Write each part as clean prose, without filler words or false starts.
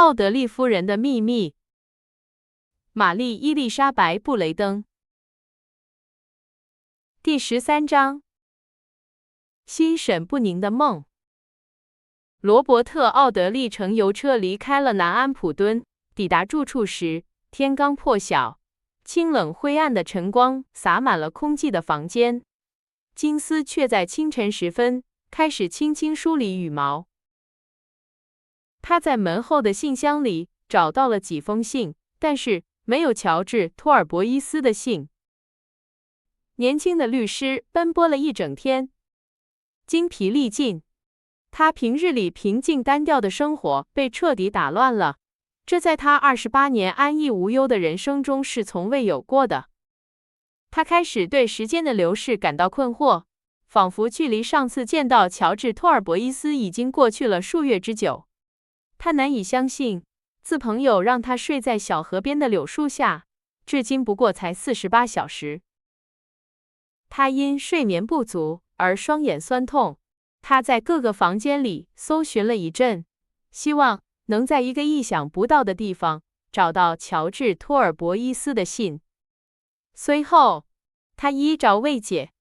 奥德利夫人的秘密。玛丽伊丽莎白·布雷登。第13章。心神不宁的梦。罗伯特·奥德利乘邮车离开了南安普敦，抵达住处时，天刚破晓，清冷灰暗的晨光洒满了空寂的房间。金丝却在清晨时分开始轻轻梳理羽毛。他在门后的信箱里找到了几封信，但是没有乔治·托尔博伊斯的信。年轻的律师奔波了一整天，精疲力尽。他平日里平静单调的生活被彻底打乱了，这在他28年安逸无忧的人生中是从未有过的。他开始对时间的流逝感到困惑，仿佛距离上次见到乔治·托尔博伊斯已经过去了数月之久。他难以相信，自朋友让他睡在小河边的柳树下，至今不过才48小时。他因睡眠不足而双眼酸痛，他在各个房间里搜寻了一阵，希望能在一个意想不到的地方找到乔治·托尔博伊斯的信。随后，他依着未解，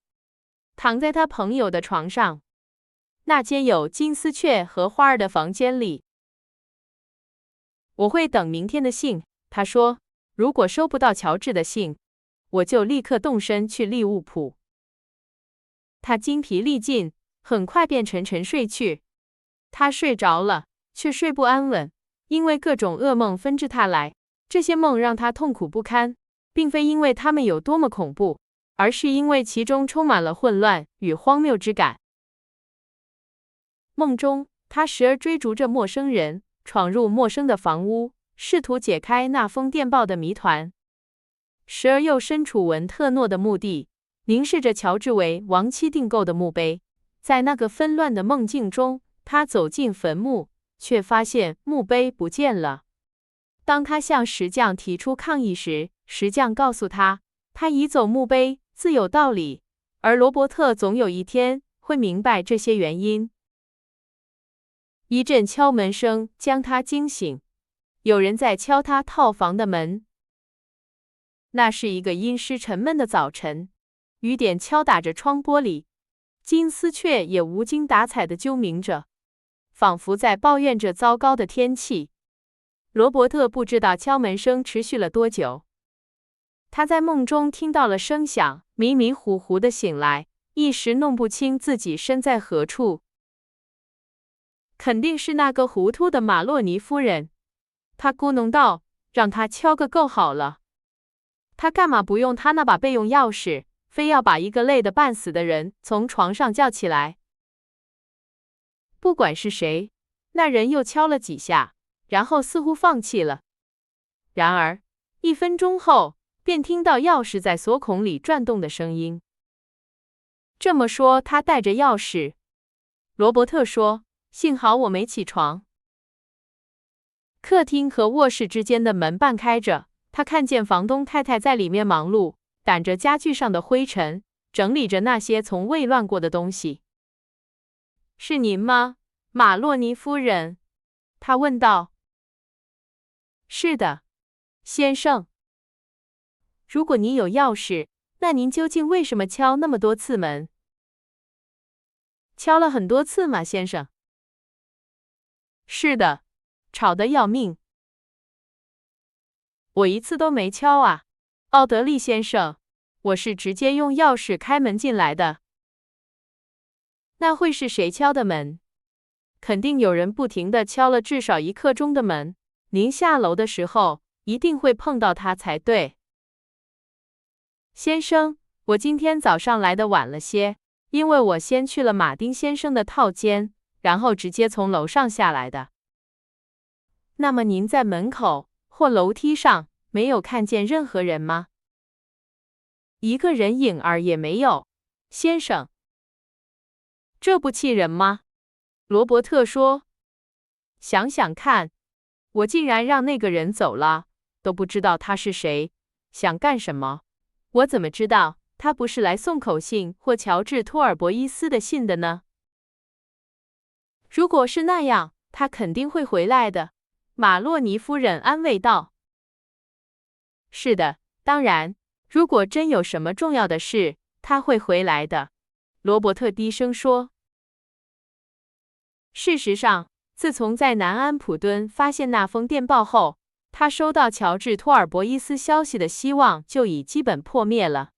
躺在他朋友的床上，那间有金丝雀和花儿的房间里。我会等明天的信，他说。如果收不到乔治的信，我就立刻动身去利物浦。他精疲力尽，很快便沉沉睡去。他睡着了，却睡不安稳，因为各种噩梦纷至沓来。这些梦让他痛苦不堪，并非因为他们有多么恐怖，而是因为其中充满了混乱与荒谬之感。梦中，他时而追逐着陌生人，闯入陌生的房屋，试图解开那封电报的谜团；时而又身处文特诺的墓地，凝视着乔治为亡妻订购的墓碑。在那个纷乱的梦境中，他走进坟墓，却发现墓碑不见了。当他向石匠提出抗议时，石匠告诉他，他移走墓碑自有道理，而罗伯特总有一天会明白这些原因。一阵敲门声将他惊醒，有人在敲他套房的门。那是一个阴湿沉闷的早晨，雨点敲打着窗玻璃，金丝雀也无精打采地啾鸣着，仿佛在抱怨着糟糕的天气。罗伯特不知道敲门声持续了多久，他在梦中听到了声响，迷迷糊糊地醒来，一时弄不清自己身在何处。肯定是那个糊涂的马洛尼夫人，他咕哝道，让他敲个够好了。他干嘛不用他那把备用钥匙，非要把一个累得半死的人从床上叫起来？不管是谁，那人又敲了几下，然后似乎放弃了。然而1分钟后，便听到钥匙在锁孔里转动的声音。这么说，他带着钥匙。罗伯特说，幸好我没起床。客厅和卧室之间的门半开着，他看见房东太太在里面忙碌，掸着家具上的灰尘，整理着那些从未乱过的东西。是您吗，马洛尼夫人？他问道。是的，先生。如果您有钥匙，那您究竟为什么敲那么多次门？敲了很多次吗，先生？是的，吵得要命。我一次都没敲啊，奥德利先生，我是直接用钥匙开门进来的。那会是谁敲的门？肯定有人不停地敲了至少1刻钟的门，您下楼的时候一定会碰到他才对。先生，我今天早上来的晚了些，因为我先去了马丁先生的套间，然后直接从楼上下来的。那么您在门口或楼梯上没有看见任何人吗？一个人影儿也没有，先生。这不气人吗？罗伯特说。想想看，我竟然让那个人走了，都不知道他是谁，想干什么。我怎么知道他不是来送口信或乔治·托尔博伊斯的信的呢？如果是那样，他肯定会回来的。马洛尼夫人安慰道。是的，当然，如果真有什么重要的事，他会回来的。罗伯特低声说。事实上，自从在南安普敦发现那封电报后，他收到乔治·托尔博伊斯消息的希望就已基本破灭了。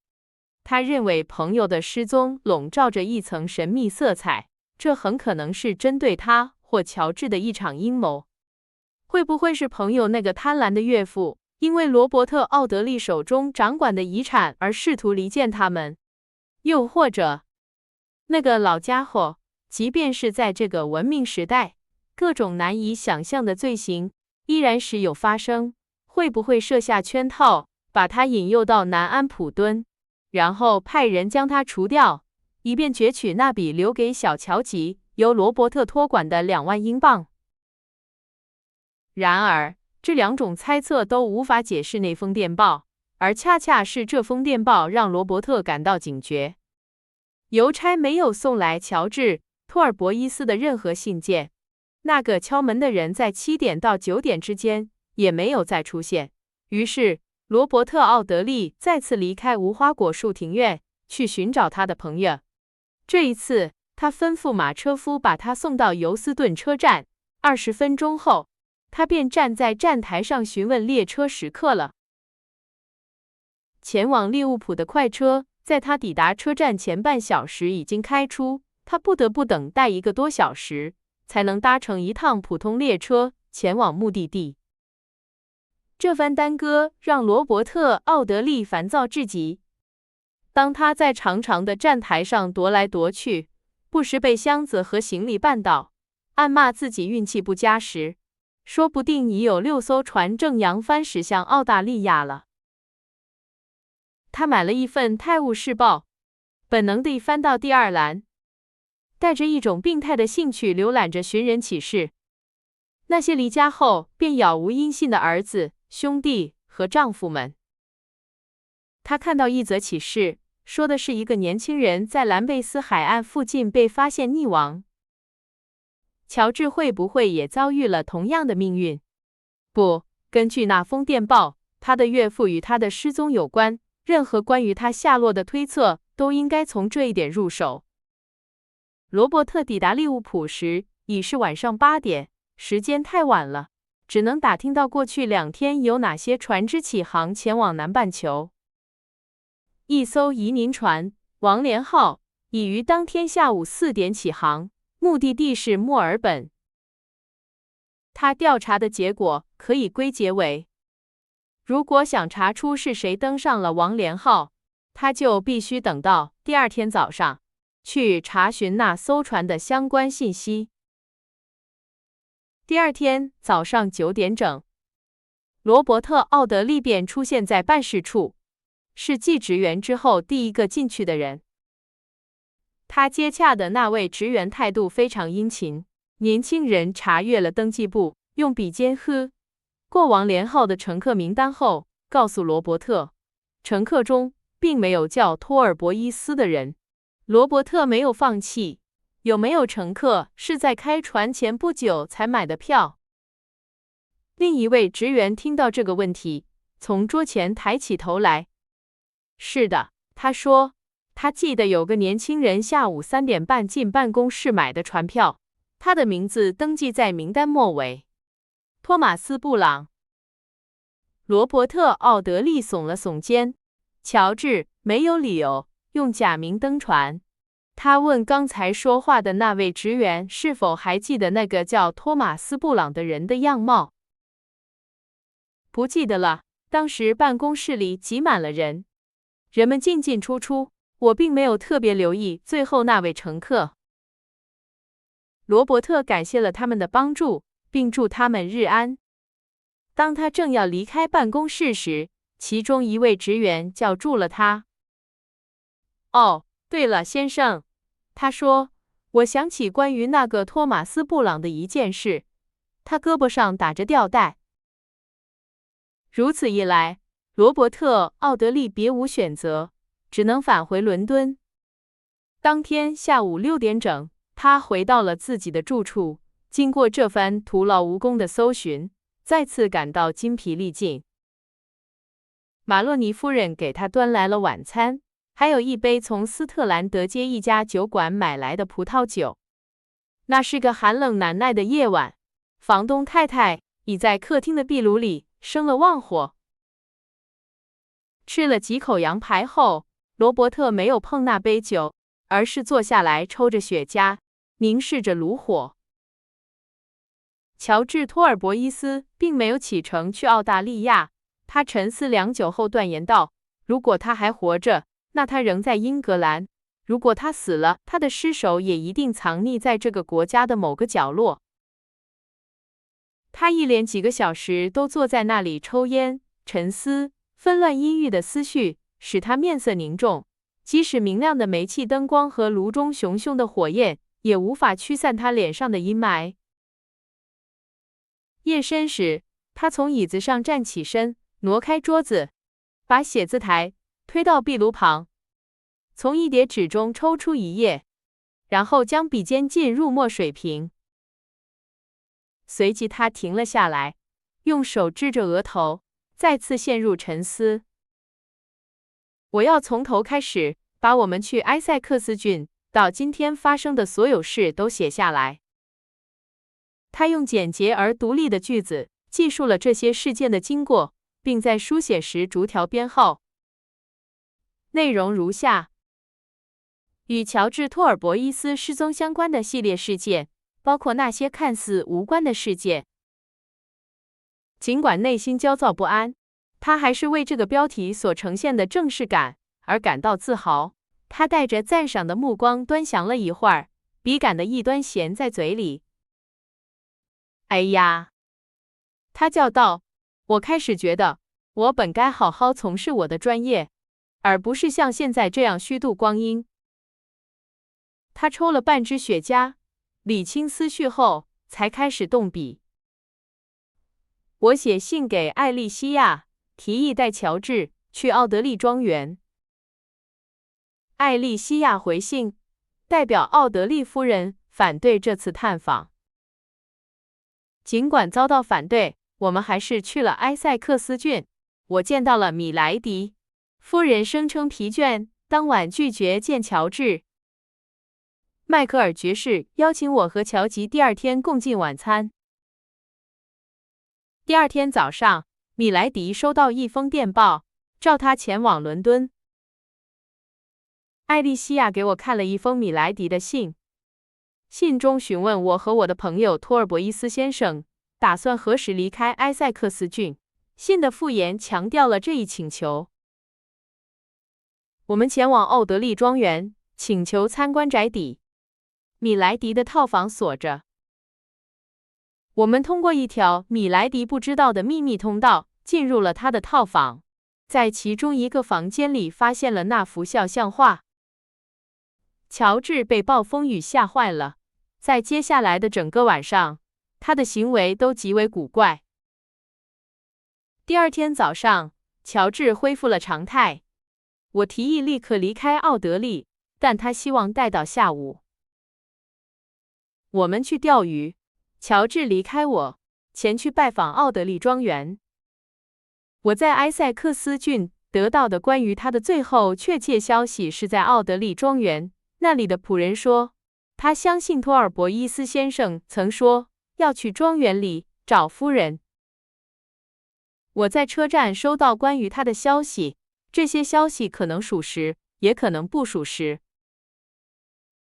他认为朋友的失踪笼罩着一层神秘色彩，这很可能是针对他或乔治的一场阴谋。会不会是朋友那个贪婪的岳父，因为罗伯特·奥德利手中掌管的遗产而试图离间他们？又或者，那个老家伙，即便是在这个文明时代，各种难以想象的罪行依然时有发生，会不会设下圈套，把他引诱到南安普敦，然后派人将他除掉，以便攫取那笔留给小乔吉由罗伯特托管的2万英镑？然而，这2种猜测都无法解释那封电报，而恰恰是这封电报让罗伯特感到警觉。邮差没有送来乔治·托尔博伊斯的任何信件，那个敲门的人在7点到9点之间也没有再出现。于是，罗伯特·奥德利再次离开无花果树庭院，去寻找他的朋友。这一次，他吩咐马车夫把他送到尤斯顿车站。20分钟后，他便站在站台上询问列车时刻了。前往利物浦的快车在他抵达车站前半小时已经开出，他不得不等待1个多小时，才能搭乘一趟普通列车前往目的地。这番耽搁让罗伯特·奥德利烦躁至极。当他在长长的站台上踱来踱去，不时被箱子和行李绊倒，暗骂自己运气不佳时，说不定已有6艘船正扬帆驶向澳大利亚了。他买了一份《泰晤士报》，本能地翻到第2栏，带着一种病态的兴趣浏览着寻人启事。那些离家后便杳无音信的儿子、兄弟和丈夫们。他看到一则启事，说的是一个年轻人在兰贝斯海岸附近被发现溺亡。乔治会不会也遭遇了同样的命运？不，根据那封电报，他的岳父与他的失踪有关，任何关于他下落的推测都应该从这一点入手。罗伯特抵达利物浦时已是晚上8点，时间太晚了，只能打听到过去2天有哪些船只起航前往南半球。一艘移民船王莲号已于当天下午4点起航，目的地是墨尔本。他调查的结果可以归结为：如果想查出是谁登上了王莲号，他就必须等到第2天早上，去查询那艘船的相关信息。第2天早上9点整，罗伯特·奥德利便出现在办事处，是继职员之后第一个进去的人。他接洽的那位职员态度非常殷勤。年轻人查阅了登记簿，用笔尖过王莲号的乘客名单后，告诉罗伯特，乘客中并没有叫托尔博伊斯的人。罗伯特没有放弃，有没有乘客是在开船前不久才买的票？另一位职员听到这个问题，从桌前抬起头来。是的，他说，他记得有个年轻人下午3点半进办公室买的船票，他的名字登记在名单末尾。托马斯·布朗。罗伯特·奥德利耸了耸肩。乔治没有理由用假名登船。他问刚才说话的那位职员是否还记得那个叫托马斯·布朗的人的样貌。不记得了，当时办公室里挤满了人，人们进进出出，我并没有特别留意最后那位乘客。罗伯特感谢了他们的帮助，并祝他们日安。当他正要离开办公室时，其中一位职员叫住了他。哦，对了，先生，他说，我想起关于那个托马斯·布朗的一件事，他胳膊上打着吊带。如此一来，罗伯特·奥德利别无选择，只能返回伦敦。当天下午6点整，他回到了自己的住处。经过这番徒劳无功的搜寻，再次感到筋疲力尽。马洛尼夫人给他端来了晚餐，还有一杯从斯特兰德街一家酒馆买来的葡萄酒。那是个寒冷难耐的夜晚，房东太太已在客厅的壁炉里生了旺火。吃了几口羊排后，罗伯特没有碰那杯酒，而是坐下来抽着雪茄，凝视着炉火。乔治·托尔伯伊斯并没有启程去澳大利亚，他沉思良久后断言道：“如果他还活着，那他仍在英格兰；如果他死了，他的尸首也一定藏匿在这个国家的某个角落。”他一连几个小时都坐在那里抽烟、沉思，纷乱阴郁的思绪使他面色凝重，即使明亮的煤气灯光和炉中熊熊的火焰也无法驱散他脸上的阴霾。夜深时，他从椅子上站起身，挪开桌子，把写字台推到壁炉旁，从一叠纸中抽出一页，然后将笔尖浸入墨水瓶。随即他停了下来，用手支着额头，再次陷入沉思。我要从头开始，把我们去埃塞克斯郡到今天发生的所有事都写下来。他用简洁而独立的句子记述了这些事件的经过，并在书写时逐条编号。内容如下：与乔治·托尔伯伊斯失踪相关的系列事件，包括那些看似无关的事件。尽管内心焦躁不安，他还是为这个标题所呈现的正式感而感到自豪。他带着赞赏的目光端详了一会儿，笔杆的一端衔在嘴里。哎呀！他叫道，我开始觉得，我本该好好从事我的专业，而不是像现在这样虚度光阴。他抽了半支雪茄，理清思绪后，才开始动笔。我写信给艾莉西亚，提议带乔治去奥德利庄园。艾莉西亚回信，代表奥德利夫人反对这次探访。尽管遭到反对，我们还是去了埃塞克斯郡。我见到了米莱迪夫人，声称疲倦，当晚拒绝见乔治。迈克尔爵士邀请我和乔吉第二天共进晚餐。第二天早上，米莱迪收到一封电报，召他前往伦敦。艾莉西亚给我看了一封米莱迪的信，信中询问我和我的朋友托尔伯伊斯先生打算何时离开埃塞克斯郡。信的附言强调了这一请求。我们前往奥德利庄园，请求参观宅邸。米莱迪的套房锁着。我们通过一条米莱迪不知道的秘密通道进入了他的套房，在其中一个房间里发现了那幅肖像画。乔治被暴风雨吓坏了，在接下来的整个晚上，他的行为都极为古怪。第二天早上，乔治恢复了常态。我提议立刻离开奥德利，但他希望待到下午。我们去钓鱼，乔治离开我，前去拜访奥德利庄园。我在埃塞克斯郡得到的关于他的最后确切消息是在奥德利庄园。那里的仆人说，他相信托尔伯伊斯先生曾说要去庄园里找夫人。我在车站收到关于他的消息，这些消息可能属实，也可能不属实。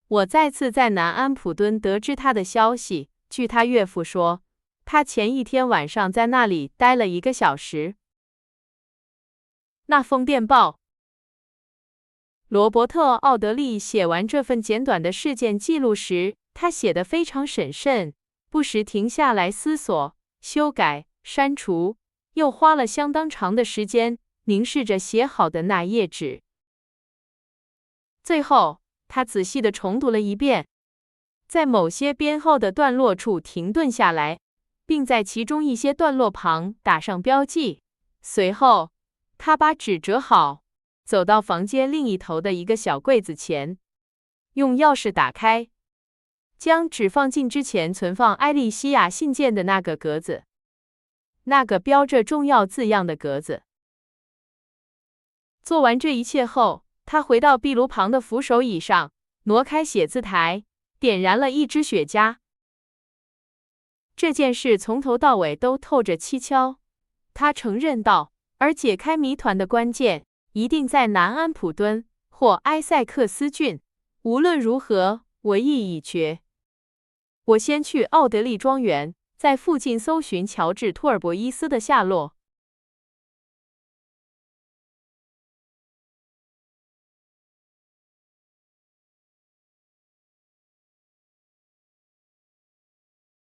我再次在南安普敦得知他的消息，据他岳父说，他前一天晚上在那里待了1个小时。那封电报。罗伯特·奥德利写完这份简短的事件记录时，他写得非常审慎，不时停下来思索、修改、删除，又花了相当长的时间凝视着写好的那页纸。最后，他仔细地重读了一遍，在某些编后的段落处停顿下来，并在其中一些段落旁打上标记。随后，他把纸折好，走到房间另一头的一个小柜子前，用钥匙打开，将纸放进之前存放艾莉西亚信件的那个格子。那个标着重要字样的格子。做完这一切后，他回到壁炉旁的扶手椅上，挪开写字台，点燃了一支雪茄。这件事从头到尾都透着蹊跷，他承认道，而解开谜团的关键一定在南安普敦或埃塞克斯郡。无论如何，我意已决。我先去奥德利庄园，在附近搜寻乔治·托尔博伊斯的下落。